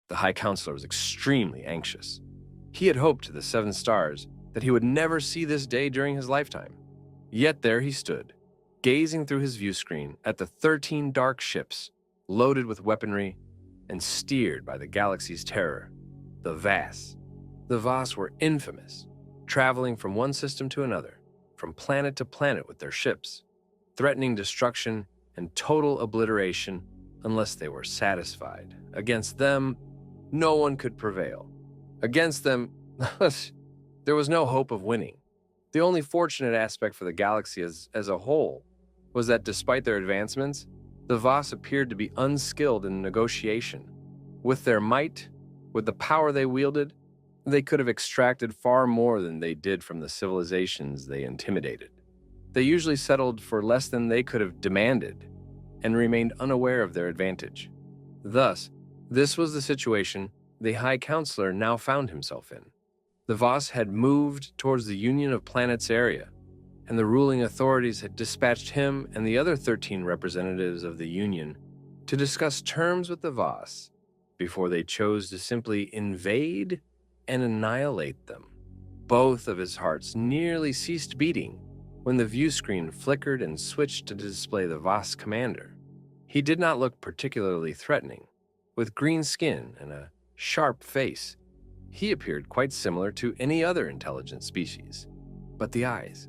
The High Counselor was extremely anxious. He had hoped to the 7 stars that he would never see this day during his lifetime. Yet there he stood, gazing through his view screen at the 13 dark ships, loaded with weaponry and steered by the galaxy's terror, the Vass. The Vass were infamous, traveling from one system to another, from planet to planet with their ships, threatening destruction and total obliteration unless they were satisfied. Against them, no one could prevail. Against them, there was no hope of winning. The only fortunate aspect for the galaxy as a whole was that despite their advancements, the Voss appeared to be unskilled in negotiation. With their might, with the power they wielded, they could have extracted far more than they did from the civilizations they intimidated. They usually settled for less than they could have demanded and remained unaware of their advantage. Thus, this was the situation the High Counselor now found himself in. The Voss had moved towards the Union of Planets area, and the ruling authorities had dispatched him and the other 13 representatives of the Union to discuss terms with the Voss before they chose to simply invade and annihilate them. Both of his hearts nearly ceased beating when the view screen flickered and switched to display the Voss commander. He did not look particularly threatening. With green skin and a sharp face, he appeared quite similar to any other intelligent species. But the eyes.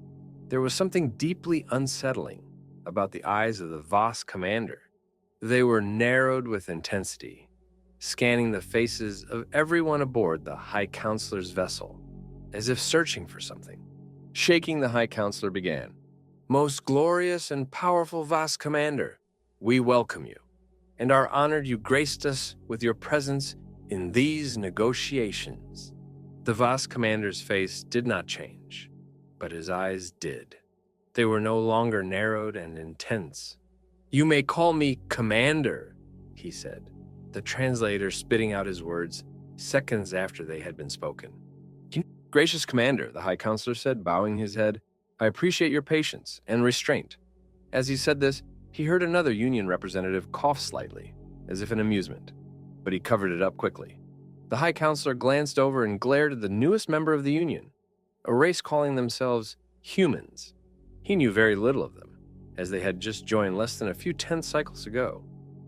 There was something deeply unsettling about the eyes of the Voss commander. They were narrowed with intensity, scanning the faces of everyone aboard the High Counselor's vessel, as if searching for something. Shaking, the High Counselor began, "Most glorious and powerful Voss commander, we welcome you, and are honored you graced us with your presence in these negotiations." The Voss commander's face did not change, but his eyes did. They were no longer narrowed and intense. "You may call me Commander," he said, the translator spitting out his words seconds after they had been spoken. "Gracious Commander," the High Counselor said, bowing his head, "I appreciate your patience and restraint." As he said this, he heard another Union representative cough slightly, as if in amusement, but he covered it up quickly. The High Counselor glanced over and glared at the newest member of the Union, a race calling themselves humans. He knew very little of them, as they had just joined less than a few 10 cycles ago.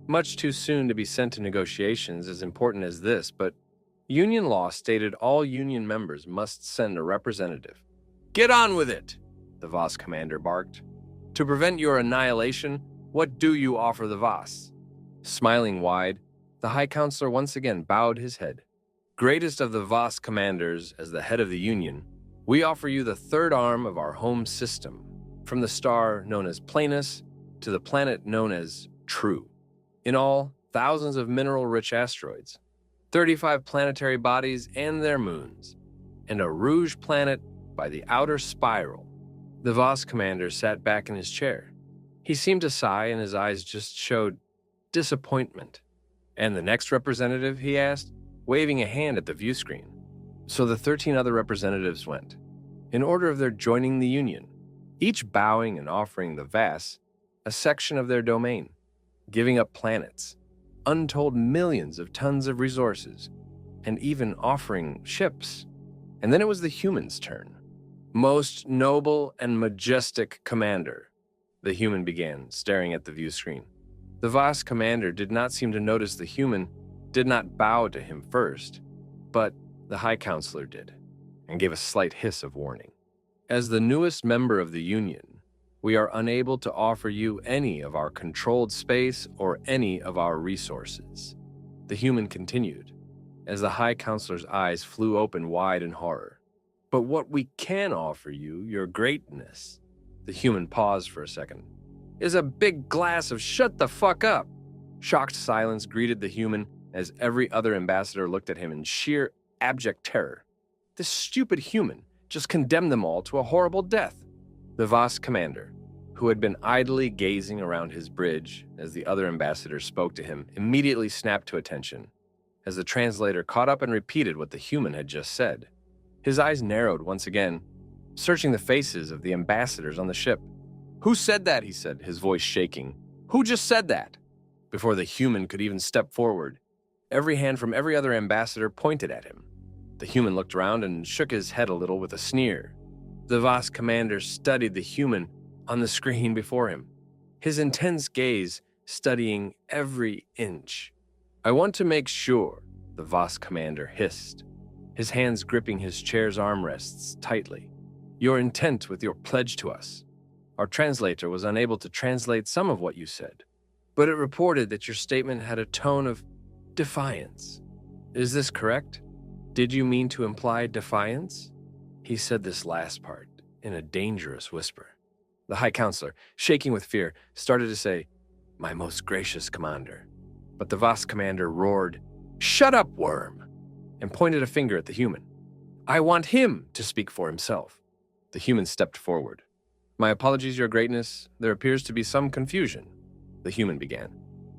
Much too soon to be sent to negotiations as important as this, but Union law stated all Union members must send a representative. "Get on with it," the Voss commander barked. "To prevent your annihilation, what do you offer the Voss?" Smiling wide, the High Counselor once again bowed his head. "Greatest of the Voss commanders, as the head of the Union, we offer you the third arm of our home system, from the star known as Planus to the planet known as True. In all, thousands of mineral-rich asteroids, 35 planetary bodies and their moons, and a rouge planet by the outer spiral." The Voss commander sat back in his chair. He seemed to sigh, and his eyes just showed disappointment. "And the next representative?" he asked, waving a hand at the view screen. So the 13 other representatives went, in order of their joining the Union, each bowing and offering the Vass a section of their domain, giving up planets, untold millions of tons of resources, and even offering ships. And then it was the humans' turn. "Most noble and majestic commander," the human began, staring at the view screen. The Voss commander did not seem to notice the human did not bow to him first, but the High Counselor did, and gave a slight hiss of warning. "As the newest member of the Union, we are unable to offer you any of our controlled space or any of our resources," the human continued, as the High Counselor's eyes flew open wide in horror. "But what we can offer you, your greatness," the human paused for a second, "is a big glass of shut the fuck up." Shocked silence greeted the human as every other ambassador looked at him in sheer abject terror. This stupid human just condemned them all to a horrible death. The Voss commander, who had been idly gazing around his bridge as the other ambassadors spoke to him, immediately snapped to attention, as the translator caught up and repeated what the human had just said. His eyes narrowed once again, searching the faces of the ambassadors on the ship. "Who said that?" he said, his voice shaking. "Who just said that?" Before the human could even step forward, Every hand from every other ambassador pointed at him. The human looked around and shook his head a little with a sneer. The Voss commander studied the human on the screen before him, his intense gaze studying every inch. "I want to make sure," the Voss commander hissed, his hands gripping his chair's armrests tightly. "Your intent with your pledge to us. Our translator was unable to translate some of what you said, but it reported that your statement had a tone of defiance. Is this correct? Did you mean to imply defiance?" He said this last part in a dangerous whisper. The High Counselor, shaking with fear, started to say, "My most gracious commander." But the Voss commander roared, "Shut up, worm!" and pointed a finger at the human. "I want him to speak for himself." The human stepped forward. "My apologies, Your Greatness. There appears to be some confusion," the human began.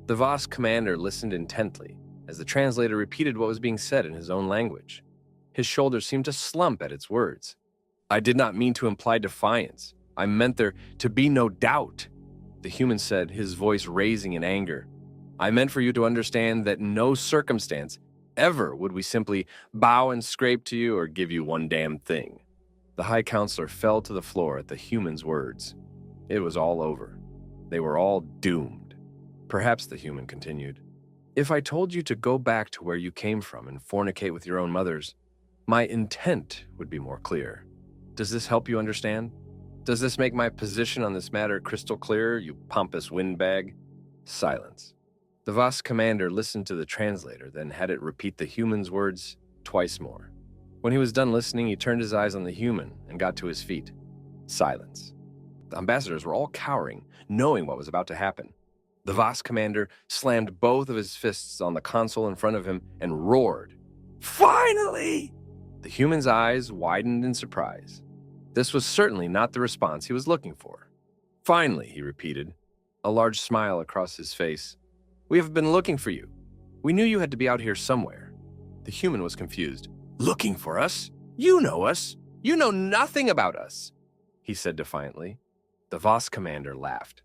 The Voss commander listened intently as the translator repeated what was being said in his own language. His shoulders seemed to slump at its words. "I did not mean to imply defiance. I meant there to be no doubt," the human said, his voice raising in anger. "I meant for you to understand that in no circumstance ever would we simply bow and scrape to you or give you one damn thing." The High Counselor fell to the floor at the human's words. It was all over. They were all doomed. Perhaps the human continued, "If I told you to go back to where you came from and fornicate with your own mothers, my intent would be more clear. Does this help you understand? Does this make my position on this matter crystal clear, you pompous windbag?" Silence. The Voss commander listened to the translator, then had it repeat the human's words twice more. When he was done listening, he turned his eyes on the human and got to his feet. Silence. The ambassadors were all cowering, knowing what was about to happen. The Voss commander slammed both of his fists on the console in front of him and roared, "Finally!" The human's eyes widened in surprise. This was certainly not the response he was looking for. "Finally," he repeated, a large smile across his face. "We have been looking for you. We knew you had to be out here somewhere." The human was confused. "Looking for us? You know us. You know nothing about us," he said defiantly. The Voss commander laughed,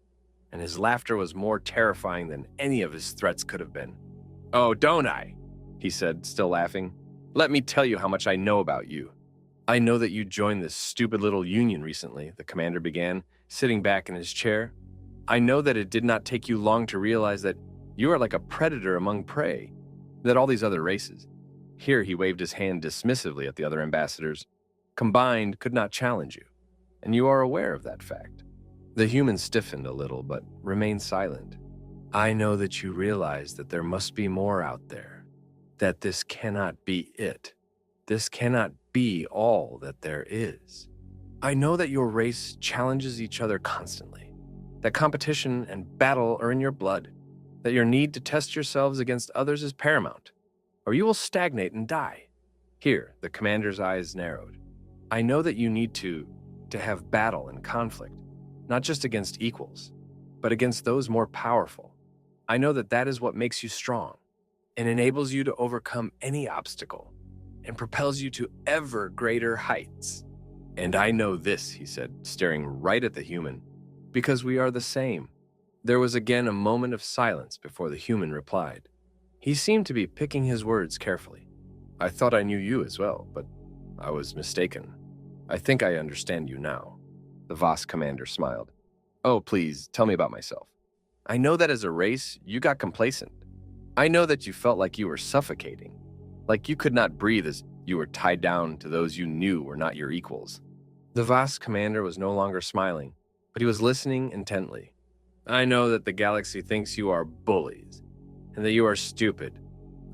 and his laughter was more terrifying than any of his threats could have been. "Oh, don't I?" he said, still laughing. "Let me tell you how much I know about you." "I know that you joined this stupid little union recently," the commander began, sitting back in his chair. "I know that it did not take you long to realize that you are like a predator among prey, that all these other races," here he waved his hand dismissively at the other ambassadors, "combined could not challenge you, and you are aware of that fact." The human stiffened a little, but remained silent. "I know that you realize that there must be more out there, that this cannot be it. This cannot be all that there is. I know that your race challenges each other constantly, that competition and battle are in your blood, that your need to test yourselves against others is paramount, or you will stagnate and die." Here, the commander's eyes narrowed. "I know that you need to have battle and conflict, not just against equals, but against those more powerful. I know that that is what makes you strong and enables you to overcome any obstacle and propels you to ever greater heights. And I know this," he said, staring right at the human, "because we are the same." There was again a moment of silence before the human replied. He seemed to be picking his words carefully. "I thought I knew you as well, but I was mistaken. I think I understand you now." The Voss commander smiled. "Oh, please, tell me about myself. I know that as a race, you got complacent. I know that you felt like you were suffocating, like you could not breathe as you were tied down to those you knew were not your equals." The Voss commander was no longer smiling, but he was listening intently. "I know that the galaxy thinks you are bullies, and that you are stupid.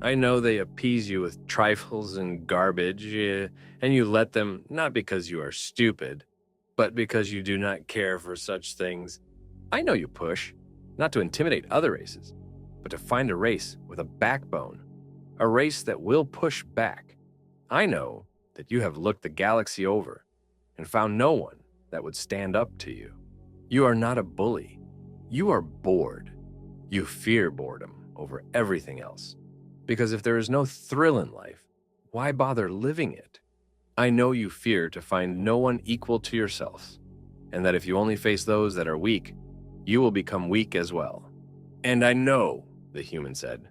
I know they appease you with trifles and garbage, and you let them, not because you are stupid, but because you do not care for such things. I know you push, not to intimidate other races, but to find a race with a backbone, a race that will push back. I know that you have looked the galaxy over and found no one that would stand up to you. You are not a bully. You are bored. You fear boredom over everything else. Because if there is no thrill in life, why bother living it? I know you fear to find no one equal to yourselves, and that if you only face those that are weak, you will become weak as well. And I know," the human said,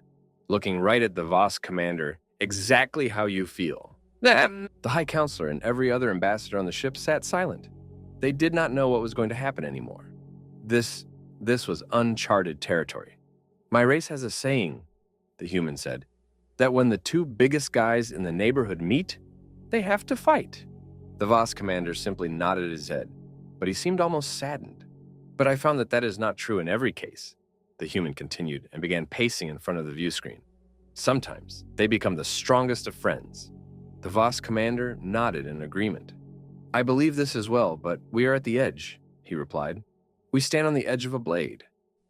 looking right at the Voss commander, exactly how you feel. The High Counselor and every other ambassador on the ship sat silent. They did not know what was going to happen anymore. This was uncharted territory. My race has a saying, the human said, that when the two biggest guys in the neighborhood meet, they have to fight. The Voss commander simply nodded his head, but he seemed almost saddened. But I found that is not true in every case, the human continued and began pacing in front of the view screen. Sometimes they become the strongest of friends. The Voss commander nodded in agreement. I believe this as well, but we are at the edge, he replied. We stand on the edge of a blade.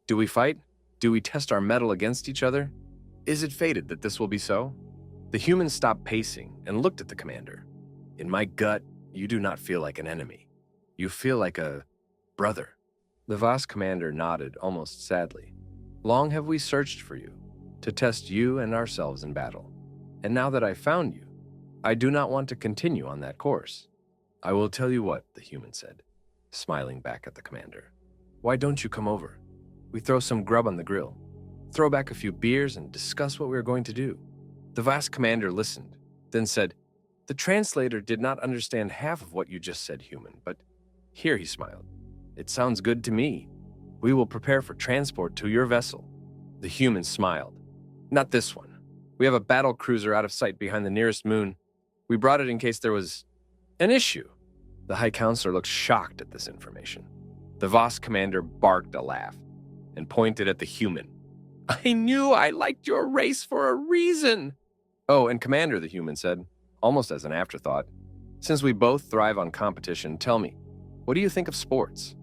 Do we fight? Do we test our mettle against each other? Is it fated that this will be so? The human stopped pacing and looked at the commander. In my gut, you do not feel like an enemy. You feel like a brother. The Voss commander nodded almost sadly. Long have we searched for you, to test you and ourselves in battle. And now that I found you, I do not want to continue on that course. I will tell you what, the human said, smiling back at the commander. Why don't you come over? We throw some grub on the grill, throw back a few beers, and discuss what we are going to do. The Voss commander listened, then said, The translator did not understand half of what you just said, human, but here he smiled. It sounds good to me. We will prepare for transport to your vessel. The human smiled. Not this one. We have a battle cruiser out of sight behind the nearest moon. We brought it in case there was an issue. The High Counselor looked shocked at this information. The Voss commander barked a laugh and pointed at the human. I knew I liked your race for a reason. Oh, and Commander, the human said, almost as an afterthought, since we both thrive on competition, tell me, what do you think of sports?